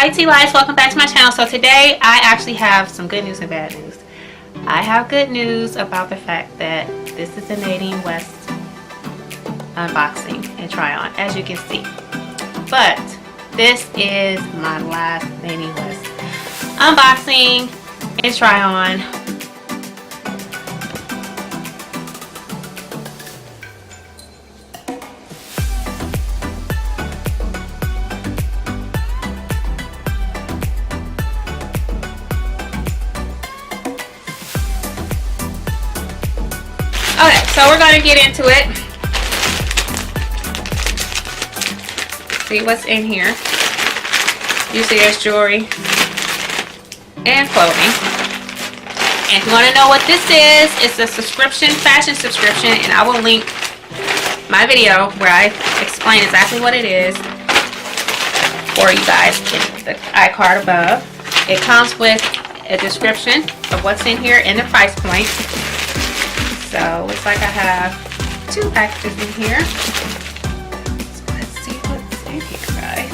Hi TiLites, welcome back to my channel. So today I actually have some good news and bad news. I have good news about the fact that this is a Nadine West unboxing and try on, as you can see. But this is my last Nadine West unboxing and try on. Okay, so we're going to get into it. See what's in here. Usually there's jewelry and clothing. And if you want to know what this is, it's a subscription, fashion subscription, and I will link my video where I explain exactly what it is for you guys in the iCard above. It comes with a description of what's in here and the price point. So looks like I have two packages in here. So let's see what's in here, guys.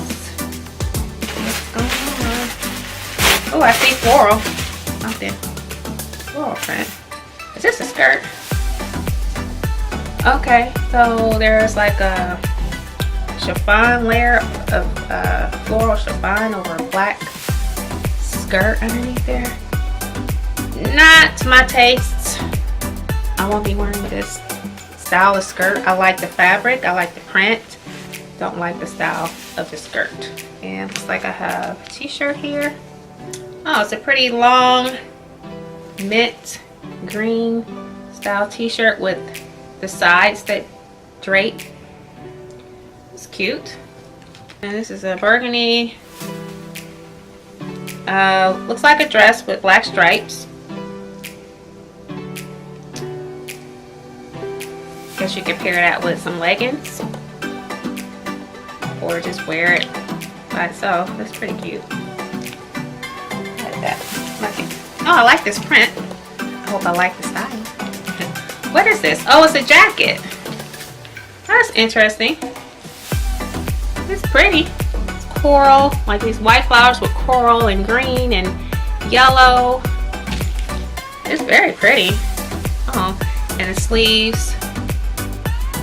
What's going on? Oh, I see floral. Something. Floral print. Is this a skirt? Okay, so there's like a chiffon layer of floral chiffon over a black skirt underneath there. Not my taste. I won't be wearing this style of skirt. I like the fabric, I like the print, don't like the style of the skirt. And looks like I have a t-shirt here. Oh, it's a pretty long mint green style t-shirt with the sides that drape. It's cute. And this is a burgundy, looks like a dress with black stripes. Guess you could pair that with some leggings or just wear it by itself. That's pretty cute. Like that. Oh, I like this print. I hope I like the style. What is this? Oh, it's a jacket. That's interesting. It's pretty. It's coral, like these white flowers with coral and green and yellow. It's very pretty. Oh, and the sleeves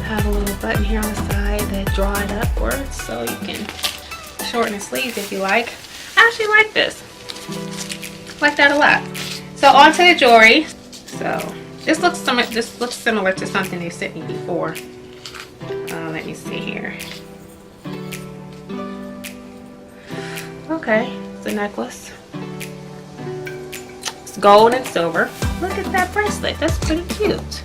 have a little button here on the side that draw it upwards so you can shorten the sleeves if you like. I actually like this. I like that a lot. So on to the jewelry. So this looks similar to something they sent me before. Let me see here. Okay, it's a necklace. It's gold and silver. Look at that bracelet. That's pretty cute.